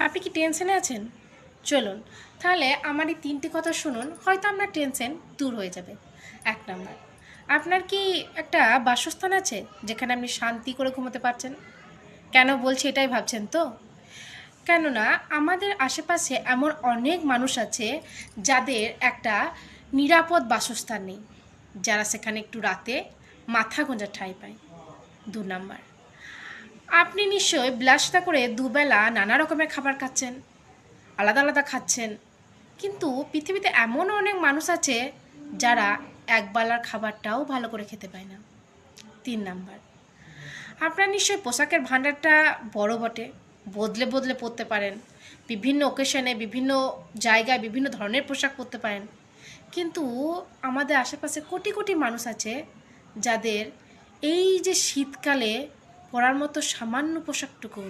আপনি কি টেনশনে আছেন? চলুন তাহলে আমার এই ৩টি কথা শুনুন, হয়তো আপনার টেনশন দূর হয়ে যাবে। ১ নাম্বার, আপনার কি একটা বাসস্থান আছে যেখানে আপনি শান্তি করে ঘুমোতে পারছেন? কেন বলছি এটাই ভাবছেন তো? কেননা আমাদের আশেপাশে এমন অনেক মানুষ আছে যাদের একটা নিরাপদ বাসস্থান নেই, যারা সেখানে একটু রাতে মাথা গোঁজার ঠাঁই পায়। ২ নাম্বার, আপনি নিশ্চয়ই বিলাসিতা করে দুবেলা নানা রকমের খাবার খাচ্ছেন, আলাদা আলাদা খাচ্ছেন, কিন্তু পৃথিবীতে এমনও অনেক মানুষ আছে যারা একবেলার খাবারটাও ভালো করে খেতে পায় না। ৩ নাম্বার, আপনার নিশ্চয়ই পোশাকের ভাণ্ডারটা বড় বটে, বদলে বদলে পরতে পারেন, বিভিন্ন অকেশনে বিভিন্ন জায়গায় বিভিন্ন ধরনের পোশাক পরতে পারেন, কিন্তু আমাদের আশেপাশে কোটি কোটি মানুষ আছে যাদের এই যে শীতকালে পরার মতো সামান্য পোশাকটুকু